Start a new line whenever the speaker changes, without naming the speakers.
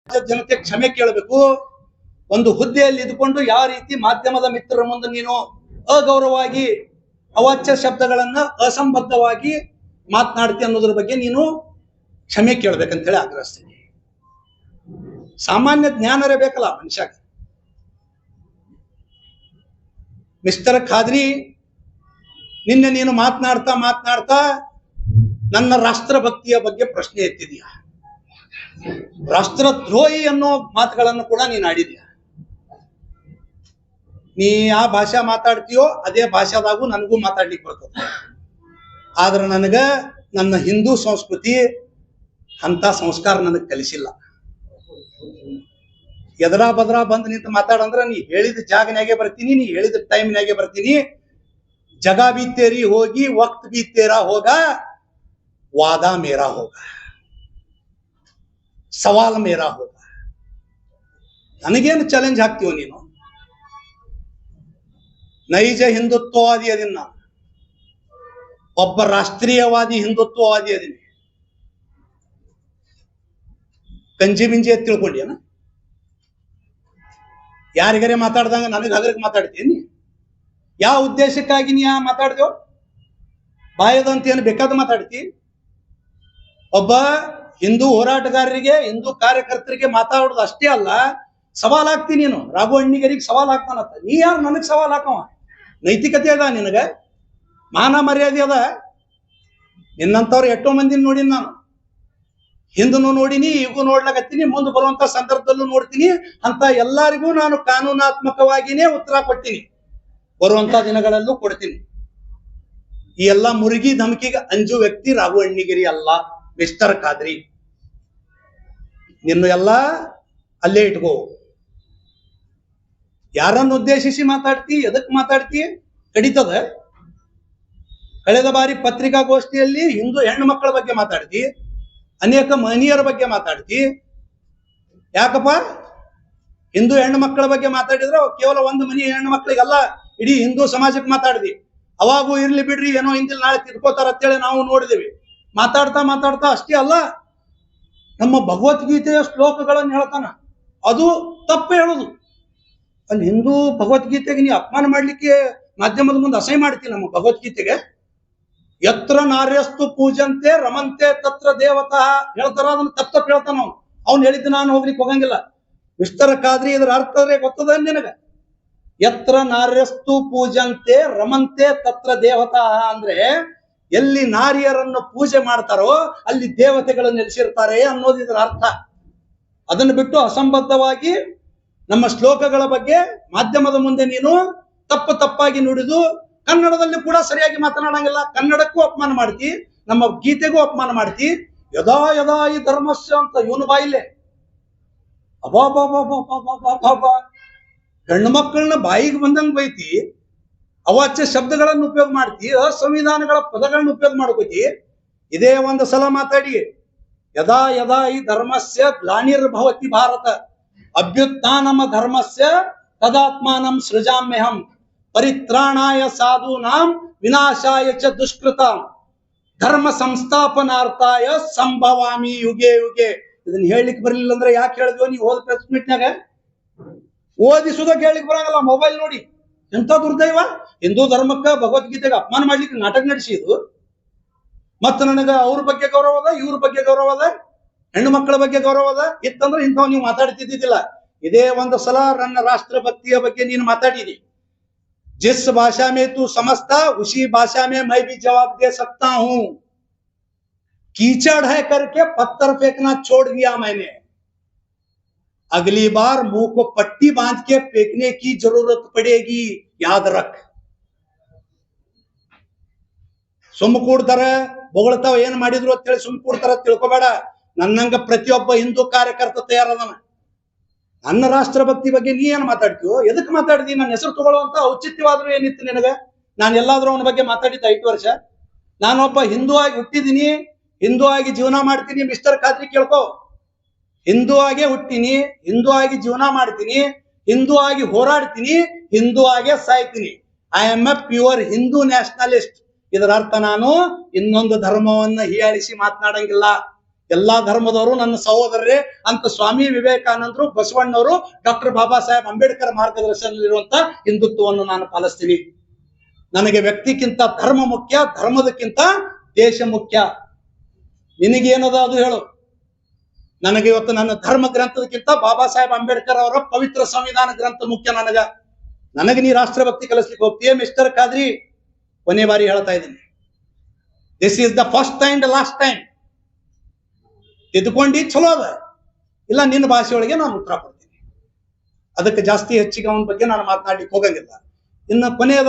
ಜನತೆ ಕ್ಷಮೆ ಕೇಳಬೇಕು. ಒಂದು ಹುದ್ದೆಯಲ್ಲಿ ಇದ್ಕೊಂಡು ಯಾವ ರೀತಿ ಮಾಧ್ಯಮದ ಮಿತ್ರರ ಮುಂದೆ ನೀನು ಅಗೌರವವಾಗಿ ಅವಾಚ್ಯ ಶಬ್ದಗಳನ್ನ ಅಸಂಬದ್ಧವಾಗಿ ಮಾತನಾಡ್ತಿ ಅನ್ನೋದ್ರ ಬಗ್ಗೆ ನೀನು ಕ್ಷಮೆ ಕೇಳ್ಬೇಕಂತ ಹೇಳಿ ಆಗ್ರಹಿಸ್ತೀನಿ. ಸಾಮಾನ್ಯ ಜ್ಞಾನರೇ ಬೇಕಲ್ಲ ಮನುಷ್ಯ. ಮಿಸ್ಟರ್ ಖಾದ್ರಿ, ನಿನ್ನೆ ನೀನು ಮಾತನಾಡ್ತಾ ನನ್ನ ರಾಷ್ಟ್ರಭಕ್ತಿಯ ಬಗ್ಗೆ ಪ್ರಶ್ನೆ ಎತ್ತಿದೀಯ. ರಾಷ್ಟ್ರದ್ರೋಹಿ ಅನ್ನೋ ಮಾತುಗಳನ್ನು ಕೂಡ ನೀನು ಆಡಿದೀಯ. ನೀ ಯಾವ ಭಾಷೆ ಮಾತಾಡ್ತೀಯೋ ಅದೇ ಭಾಷಾದಾಗೂ ನನಗೂ ಮಾತಾಡ್ಲಿಕ್ಕೆ ಬರ್ತದೆ. ಆದ್ರೆ ನನಗ ನನ್ನ ಹಿಂದೂ ಸಂಸ್ಕೃತಿ ಅಂತ ಸಂಸ್ಕಾರ ನನಗೆ ಕಲಿಸಿಲ್ಲ. ಎದರಾ ಬದ್ರಾ ಬಂದು ನಿಂತು ಮಾತಾಡಂದ್ರ ನೀ ಹೇಳಿದ ಜಾಗನಾಗೆ ಬರ್ತೀನಿ, ನೀ ಹೇಳಿದ ಟೈಮ್ನಾಗೆ ಬರ್ತೀನಿ. ಜಗ ಬಿ ತೇರಿ ಹೋಗಿ ವಕ್ತ್ ಬಿ ತೇರಾ ಹೋಗ, ವಾದ ಮೇರಾ ಹೋಗ, ಸವಾಲ್ ಮೇರಾ ಹೋಗ. ನನಗೇನು ಚಾಲೆಂಜ್ ಹಾಕ್ತೀವ ನೀನು? ನೈಜ ಹಿಂದುತ್ವವಾದಿ ಅದೀನಿ ನಾನು, ಒಬ್ಬ ರಾಷ್ಟ್ರೀಯವಾದಿ ಹಿಂದುತ್ವವಾದಿ ಅದೀನಿ. ಕಂಜಿ ಮಿಂಜಿ ಅಂತ ತಿಳ್ಕೊಂಡ್ಯಾನ? ಯಾರಿಗಾರೆ ಮಾತಾಡ್ದಂಗ ನನಗೆ ಹಗರಕ್ಕೆ ಮಾತಾಡ್ತೀನಿ? ಯಾವ ಉದ್ದೇಶಕ್ಕಾಗಿ ನೀ ಮಾತಾಡ್ದೇವ್? ಬಾಯದಂತ ಏನು ಬೇಕಾದ ಮಾತಾಡ್ತಿ? ಒಬ್ಬ ಹಿಂದೂ ಹೋರಾಟಗಾರರಿಗೆ, ಹಿಂದೂ ಕಾರ್ಯಕರ್ತರಿಗೆ ಮಾತಾಡೋದು ಅಷ್ಟೇ ಅಲ್ಲ, ಸವಾಲ್ ಹಾಕ್ತೀನಿ. ನೀನು ರಾಘು ಅಣ್ಣಿಗರಿಗೆ ಸವಾಲ್ ಹಾಕ್ತಾನಂತ. ನೀ ಯಾರು ನನಗ್ ಸವಾಲ್ ಹಾಕವ? ನೈತಿಕತೆ ಅದ ನಿನಗ? ಮಾನ ಮರ್ಯಾದೆ ಅದ? ನಿನ್ನಂತವ್ರು ಎಷ್ಟೋ ಮಂದಿನ ನೋಡಿನಿ ನಾನು. ಹಿಂದೂ ನೋಡಿನಿ, ಈಗೂ ನೋಡ್ಲಾಕತ್ತೀನಿ, ಮುಂದೆ ಬರುವಂತ ಸಂದರ್ಭದಲ್ಲೂ ನೋಡ್ತೀನಿ. ಅಂತ ಎಲ್ಲರಿಗೂ ನಾನು ಕಾನೂನಾತ್ಮಕವಾಗಿನೇ ಉತ್ತರ ಕೊಡ್ತೀನಿ, ಬರುವಂತ ದಿನಗಳಲ್ಲೂ ಕೊಡ್ತೀನಿ. ಈ ಎಲ್ಲ ಮುರುಗಿ ಧಮಕಿಗೆ ಅಂಜು ವ್ಯಕ್ತಿ ರಾಘು ಅಣ್ಣಿಗಿರಿ ಅಲ್ಲ, ಮಿಸ್ಟರ್ ಖಾದ್ರಿ. ನಿನ್ನ ಎಲ್ಲ ಅಲ್ಲೇ ಇಟ್ಕೋ. ಯಾರನ್ನು ಉದ್ದೇಶಿಸಿ ಮಾತಾಡ್ತಿ, ಎದಕ್ ಮಾತಾಡ್ತಿ ಕಡಿತದ. ಕಳೆದ ಬಾರಿ ಪತ್ರಿಕಾಗೋಷ್ಠಿಯಲ್ಲಿ ಹಿಂದೂ ಹೆಣ್ಣು ಮಕ್ಕಳ ಬಗ್ಗೆ ಮಾತಾಡ್ತಿ, ಅನೇಕ ಮಹನೀಯರ ಬಗ್ಗೆ ಮಾತಾಡ್ತಿ. ಯಾಕಪ್ಪ? ಹಿಂದೂ ಹೆಣ್ಣು ಮಕ್ಕಳ ಬಗ್ಗೆ ಮಾತಾಡಿದ್ರೆ ಕೇವಲ ಒಂದು ಮನಿ ಹೆಣ್ಣು ಮಕ್ಕಳಿಗಲ್ಲ, ಇಡೀ ಹಿಂದೂ ಸಮಾಜಕ್ಕೆ ಮಾತಾಡಿದಿ. ಅವಾಗೂ ಇರ್ಲಿ ಬಿಡ್ರಿ, ಏನೋ ಹಿಂದಿಲ್ ನಾಳೆ ತಿಳ್ಕೋತಾರ ಅಂತೇಳಿ ನಾವು ನೋಡಿದೇವಿ. ಮಾತಾಡ್ತಾ ಅಷ್ಟೇ ಅಲ್ಲ, ನಮ್ಮ ಭಗವದ್ಗೀತೆಯ ಶ್ಲೋಕಗಳನ್ನು ಹೇಳ್ತಾನ, ಅದು ತಪ್ಪು ಹೇಳುದು. ಅಲ್ಲಿ ಹಿಂದೂ ಭಗವದ್ಗೀತೆಗೆ ನೀ ಅಪಮಾನ ಮಾಡ್ಲಿಕ್ಕೆ ಮಾಧ್ಯಮದ ಮುಂದೆ ಅಸಹ್ಯ ಮಾಡ್ತಿ. ನಮ್ಮ ಭಗವದ್ಗೀತೆಗೆ ಯತ್ರ ನಾರ್ಯಸ್ತು ಪೂಜಂತೆ ರಮಂತೆ ತತ್ರ ದೇವತಾ ಹೇಳ್ತಾರ, ಅದನ್ನ ತಪ್ಪು ಹೇಳ್ತಾನ ಅವನು. ಅವ್ನು ಹೇಳಿದ್ದು ನಾನು ಹೋಗ್ಲಿಕ್ಕೆ ಹೋಗಂಗಿಲ್ಲ. ಮಿಸ್ಟರ್ ಖಾದ್ರಿ, ಇದ್ರ ಅರ್ಥದ್ರೆ ಗೊತ್ತದ ನಿನಗ? ಯತ್ರ ನಾರ್ಯಸ್ತು ಪೂಜಂತೆ ರಮಂತೆ ತತ್ರ ದೇವತಾ ಅಂದ್ರೆ ಎಲ್ಲಿ ನಾರಿಯರನ್ನು ಪೂಜೆ ಮಾಡ್ತಾರೋ ಅಲ್ಲಿ ದೇವತೆಗಳು ನೆಲೆಸಿರ್ತಾರೆ ಅನ್ನೋದು ಇದರ ಅರ್ಥ. ಅದನ್ನು ಬಿಟ್ಟು ಅಸಂಬದ್ಧವಾಗಿ ನಮ್ಮ ಶ್ಲೋಕಗಳ ಬಗ್ಗೆ ಮಾಧ್ಯಮದ ಮುಂದೆ ನೀನು ತಪ್ಪಾಗಿ ನುಡಿದು ಕನ್ನಡದಲ್ಲಿ ಕೂಡ ಸರಿಯಾಗಿ ಮಾತನಾಡಂಗಿಲ್ಲ. ಕನ್ನಡಕ್ಕೂ ಅಪಮಾನ ಮಾಡ್ತಿ, ನಮ್ಮ ಗೀತೆಗೂ ಅಪಮಾನ ಮಾಡ್ತಿ. ಯದಾ ಯದಾ ಈ ಧರ್ಮಸ್ಯ ಅಂತ ಇವನು ಬಾಯಿಲೆ ಅಬಾಬಾಬಾಬಾಬಾಬಾಬಾ. ಹೆಣ್ಣು ಮಕ್ಕಳನ್ನ ಬಾಯಿಗೆ ಬಂದಂಗೆ ಬೈತಿ, ಅವಾಚ್ಯ ಶಬ್ದಗಳನ್ನು ಉಪಯೋಗ ಮಾಡ್ತಿ, ಅಸಂವಿಧಾನಗಳ ಪದಗಳನ್ನ ಉಪಯೋಗ ಮಾಡ್ಕೋತಿ. ಇದೇ ಒಂದು ಸಲ ಮಾತಾಡಿ, ಯದಾ ಯದಾ ಈ ಧರ್ಮಸ್ಯ ಗ್ಲಾನಿರ್ಭವತಿ ಭಾರತ ಅಭ್ಯುತ್ಥಾನಮ ಧರ್ಮಸ್ಯ ತದಾತ್ಮಾನಂ ಸೃಜಾಮ್ಯಹಂ ಪರಿತ್ರಾಣಾಯ ಸಾಧೂನಾಂ ವಿನಾಶಾಯ ಚ ದುಷ್ಕೃತಾಂ ಧರ್ಮ ಸಂಸ್ಥಾಪನಾರ್ಥಾಯ ಸಂಭವಾಮಿ ಯುಗೆ ಯುಗೆ. ಇದನ್ನ ಹೇಳಲಿಕ್ಕೆ ಬರ್ಲಿಲ್ಲ ಅಂದ್ರೆ ಯಾಕೆ ಹೇಳಿದ್ವಿ? ನೀವು ಹೋದ ಪ್ರೆಸ್ ಮೀಟ್ನಾಗ ಓದಿಸುದಕ್ಕೆ ಹೇಳಿಕ್ ಬರಂಗಲ್ಲ, ಮೊಬೈಲ್ ನೋಡಿ. ಎಂತ ದುರ್ದೈವ! ಹಿಂದೂ ಧರ್ಮಕ್ಕ ಭಗವದ್ಗೀತೆಗೆ ಅಪಮಾನ ಮಾಡ್ಲಿಕ್ಕೆ ನಾಟಕ ನಡೆಸಿದ್ದು. ಮತ್ತು ನನಗ ಅವ್ರ ಬಗ್ಗೆ ಗೌರವ ಅದ, ಇವ್ರ ಬಗ್ಗೆ ಗೌರವ ಅದ, ಹೆಣ್ಣು ಮಕ್ಕಳ ಬಗ್ಗೆ ಗೌರವ ಅದ. ಇತ್ತಂದ್ರೆ ಇಂಥವ್ ನೀವು ಮಾತಾಡ್ತಿದ್ದಿಲ್ಲ. ಇದೇ ಒಂದು ಸಲ ನನ್ನ ರಾಷ್ಟ್ರಭಕ್ತಿಯ ಬಗ್ಗೆ ನೀನು ಮಾತಾಡಿದಿ. जिस भाषा में तू समझता उसी भाषा में मैं भी जवाब दे सकता हूं. कीचड़ है करके पत्थर फेंकना छोड़ दिया मैंने. अगली बार मुंह को पट्टी बांध के फेंकने की जरूरत पड़ेगी, याद रख. ಸುಮ್ಮ ಕೂಡ್ತಾರೆ, ಬೊಗಳ್ತಾವ, ಏನ್ ಮಾಡಿದ್ರು ಅಂತ ಹೇಳಿ ಸುಮ್ ಕೂಡ್ತಾರ ತಿಳ್ಕೊಬೇಡ. ನನ್ನಂಗ ಪ್ರತಿಯೊಬ್ಬ ಹಿಂದೂ ಕಾರ್ಯಕರ್ತ ತಯಾರದನ. ನನ್ನ ರಾಷ್ಟ್ರಭಕ್ತಿ ಬಗ್ಗೆ ನೀ ಏನ್ ಮಾತಾಡ್ತೀವೋ, ಎದಕ್ ಮಾತಾಡಿದಿ? ನನ್ನ ಹೆಸರು ತಗೊಳ್ಳುವಂತ ಔಚಿತ್ಯವಾದ್ರೂ ಏನಿತ್ತು ನಿನಗ? ನಾನು ಎಲ್ಲಾದ್ರೂ ಅವನ ಬಗ್ಗೆ ಮಾತಾಡಿದ್ದ 5 ವರ್ಷ? ನಾನೊಬ್ಬ ಹಿಂದೂ ಆಗಿ ಹುಟ್ಟಿದೀನಿ, ಹಿಂದೂ ಆಗಿ ಜೀವನ ಮಾಡ್ತೀನಿ. ಮಿಸ್ಟರ್ ಖಾದ್ರಿ ಕೇಳ್ಕೊ, ಹಿಂದೂ ಆಗೇ ಹುಟ್ಟಿನಿ, ಹಿಂದೂ ಆಗಿ ಜೀವನ ಮಾಡ್ತೀನಿ, ಹಿಂದೂ ಆಗಿ ಹೋರಾಡ್ತೀನಿ, ಹಿಂದೂ ಆಗೇ ಸಾಯ್ತೀನಿ. I am a pure Hindu nationalist. ಇದರ ಅರ್ಥ ನಾನು ಇನ್ನೊಂದು ಧರ್ಮವನ್ನ ಹೀಯಾಳಿಸಿ ಮಾತನಾಡಂಗಿಲ್ಲ. ಎಲ್ಲಾ ಧರ್ಮದವರು ನನ್ನ ಸಹೋದರರೇ ಅಂತ ಸ್ವಾಮಿ ವಿವೇಕಾನಂದರು, ಬಸವಣ್ಣವರು, ಡಾಕ್ಟರ್ ಬಾಬಾ ಸಾಹೇಬ್ ಅಂಬೇಡ್ಕರ್ ಮಾರ್ಗದರ್ಶನದಲ್ಲಿರುವಂತ ಹಿಂದುತ್ವವನ್ನು ನಾನು ಪಾಲಿಸ್ತೀನಿ. ನನಗೆ ವ್ಯಕ್ತಿಗಿಂತ ಧರ್ಮ ಮುಖ್ಯ, ಧರ್ಮದಕ್ಕಿಂತ ದೇಶ ಮುಖ್ಯ. ನಿನಗೇನದ ಅದು ಹೇಳು. ನನಗೆ ಇವತ್ತು ನನ್ನ ಧರ್ಮ ಗ್ರಂಥದಕ್ಕಿಂತ ಬಾಬಾ ಸಾಹೇಬ್ ಅಂಬೇಡ್ಕರ್ ಅವರ ಪವಿತ್ರ ಸಂವಿಧಾನ ಗ್ರಂಥ ಮುಖ್ಯ. ನನಗೆ ನೀ ರಾಷ್ಟ್ರಭಕ್ತಿ ಕಲಿಸ್ಲಿಕ್ಕೆ ಹೋಗ್ತೀಯ ಮಿಸ್ಟರ್ ಖಾದ್ರಿ? ಕೊನೆ ಬಾರಿ ಹೇಳ್ತಾ ಇದ್ದೀನಿ, this is the first and last time. ತಿದ್ದುಕೊಂಡಿ ಚಲೋ ಅದ, ಇಲ್ಲ ನಿನ್ನ ಭಾಷೆಯೊಳಗೆ ನಾನು ಉತ್ತರ ಕೊಡ್ತೀನಿ. ಅದಕ್ಕೆ ಜಾಸ್ತಿ ಹೆಚ್ಚಿಗೆ ಅವನ ಬಗ್ಗೆ ನಾನು ಮಾತನಾಡ್ಲಿಕ್ಕೆ ಹೋಗಂಗಿಲ್ಲ. ಇನ್ನು ಕೊನೆಯದ